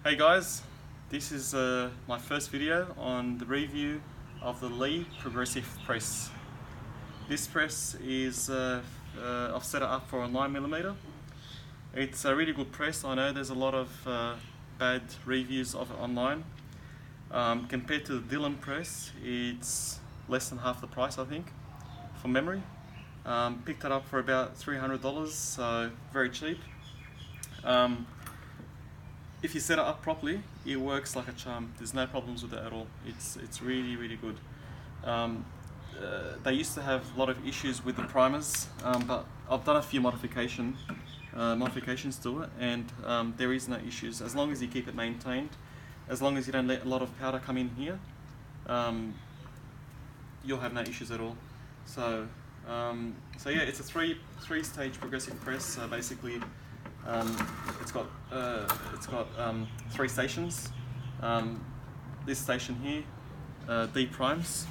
Hey guys, this is my first video on the review of the Lee Progressive Press. This press is, I've set it up for a 9mm. It's a really good press. I know there's a lot of bad reviews of it online. Compared to the Dillon press, it's less than half the price, I think, from memory. Picked it up for about $300, so very cheap. If you set it up properly, it works like a charm. There's no problems with it at all. It's really good. They used to have a lot of issues with the primers, but I've done a few modifications to it, and there is no issues as long as you keep it maintained. As long as you don't let a lot of powder come in here, you'll have no issues at all. So yeah, it's a three-stage progressive press. Basically, it's got 3 stations. This station here, D primes.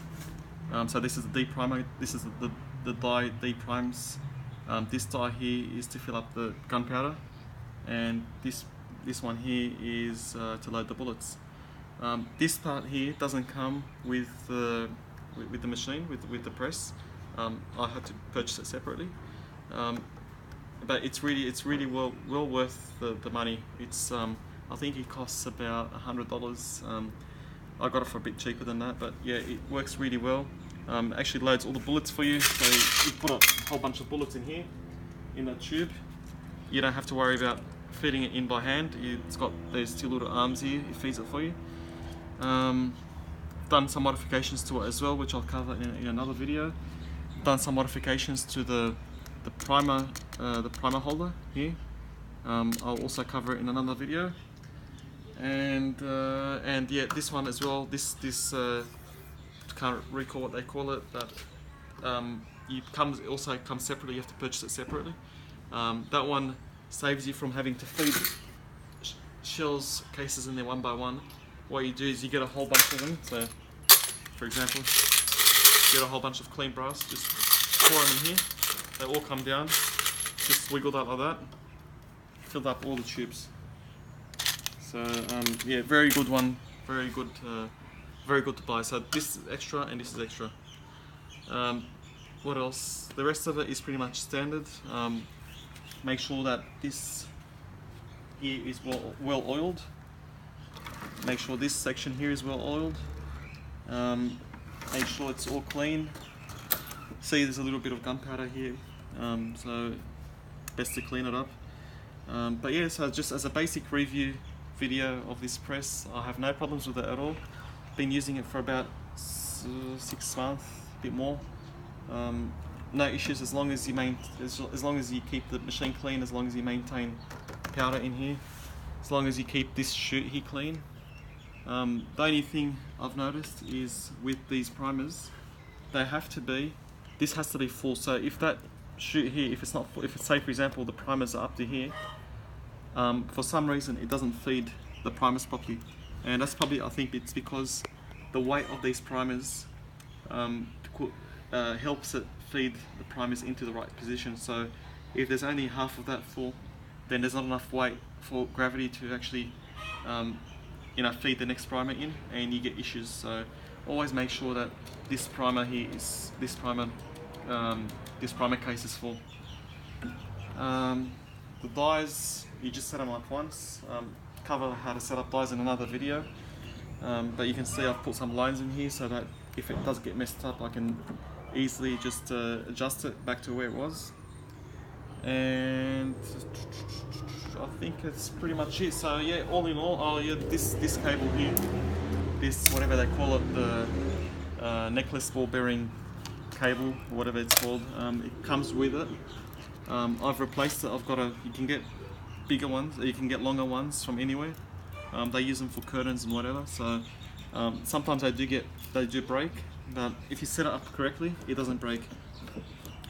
So this is the D primer. This is the dye D primes. This dye here is to fill up the gunpowder, and this one here is to load the bullets. This part here doesn't come with the machine, with the press. I had to purchase it separately. But it's really well worth the money. It's I think it costs about $100. I got it for a bit cheaper than that, but yeah, it works really well. Actually loads all the bullets for you. So you put a whole bunch of bullets in here, in that tube. You don't have to worry about feeding it in by hand. It's got those 2 little arms here. It feeds it for you. Done some modifications to it as well, which I'll cover in another video. Done some modifications to the primer holder here. I'll also cover it in another video. And yeah, this one as well. This can't recall what they call it, but also comes separately. You have to purchase it separately. That one saves you from having to feed shells cases in there one by one. What you do is you get a whole bunch of them. So, for example, get a whole bunch of clean brass. Just pour them in here. They all come down, just wiggled out like that, filled up all the tubes. So yeah, very good one, very good to buy. So this is extra and this is extra. What else? The rest of it is pretty much standard. Make sure that this here is well oiled. Make sure this section here is well oiled. Make sure it's all clean. See, there's a little bit of gunpowder here, so best to clean it up. But yeah, so just as a basic review video of this press, I have no problems with it at all. Been using it for about 6 months, a bit more. No issues as long as you keep the machine clean, as long as you maintain powder in here, as long as you keep this chute here clean. The only thing I've noticed is with these primers, they have to be. This has to be full. So if that chute here, if it's not full, if it's, say for example the primers are up to here, for some reason it doesn't feed the primers properly, and that's probably, I think it's because the weight of these primers helps it feed the primers into the right position. So if there's only half of that full, then there's not enough weight for gravity to actually feed the next primer in, and you get issues. So always make sure that this primer here is this primer case is full. The dyes, you just set them up once. Cover how to set up dyes in another video. But you can see I've put some lines in here so that if it does get messed up, I can easily just adjust it back to where it was. And I think it's pretty much it. So yeah, all in all, oh yeah, this cable here, this whatever they call it, the necklace ball bearing cable, whatever it's called, it comes with it. I've replaced it. You can get bigger ones, or you can get longer ones from anywhere. They use them for curtains and whatever. So sometimes they do break, but if you set it up correctly, it doesn't break.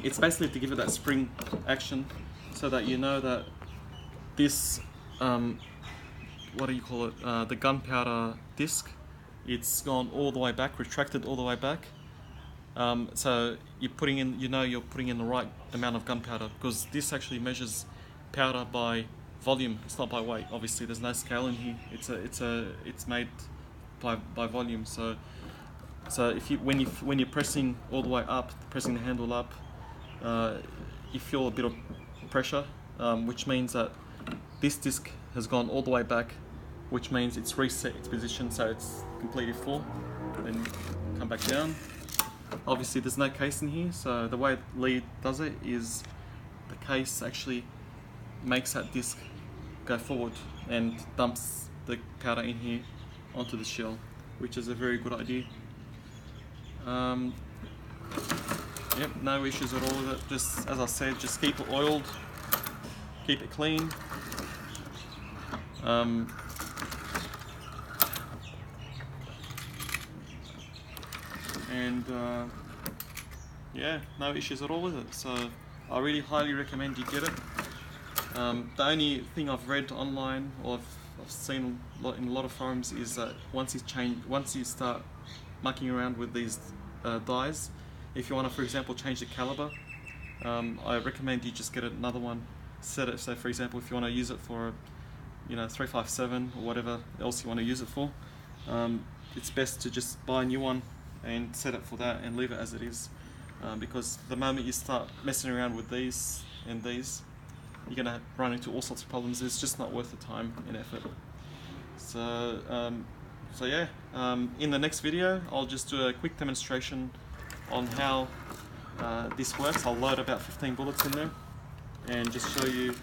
It's basically to give it that spring action, so that you know that this, what do you call it, the gunpowder disc, it's gone all the way back, retracted all the way back. So you're putting in the right amount of gunpowder, because this actually measures powder by volume. It's not by weight. Obviously, there's no scale in here. It's made by volume. So if you when you're pressing all the way up, pressing the handle up, you feel a bit of pressure, which means that this disc has gone all the way back, which means it's reset its position, so it's completely full. Then come back down. Obviously there's no case in here, so the way Lee does it is the case actually makes that disc go forward and dumps the powder in here onto the shell, which is a very good idea. Yep, no issues at all with it. Just as I said, just keep it oiled, keep it clean. Yeah, no issues at all with it. So I really highly recommend you get it. The only thing I've read online, or I've seen in a lot of forums, is that once you start mucking around with these dies, if you want to, for example, change the caliber, I recommend you just get another one, set it. So for example, if you want to use it for 357 or whatever else you want to use it for, it's best to just buy a new one and set it for that and leave it as it is, because the moment you start messing around with these and these, you're going to run into all sorts of problems. It's just not worth the time and effort. So yeah, in the next video I'll just do a quick demonstration on how this works. I'll load about 15 bullets in there and just show you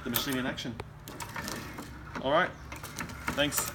the machine in action. Alright, thanks.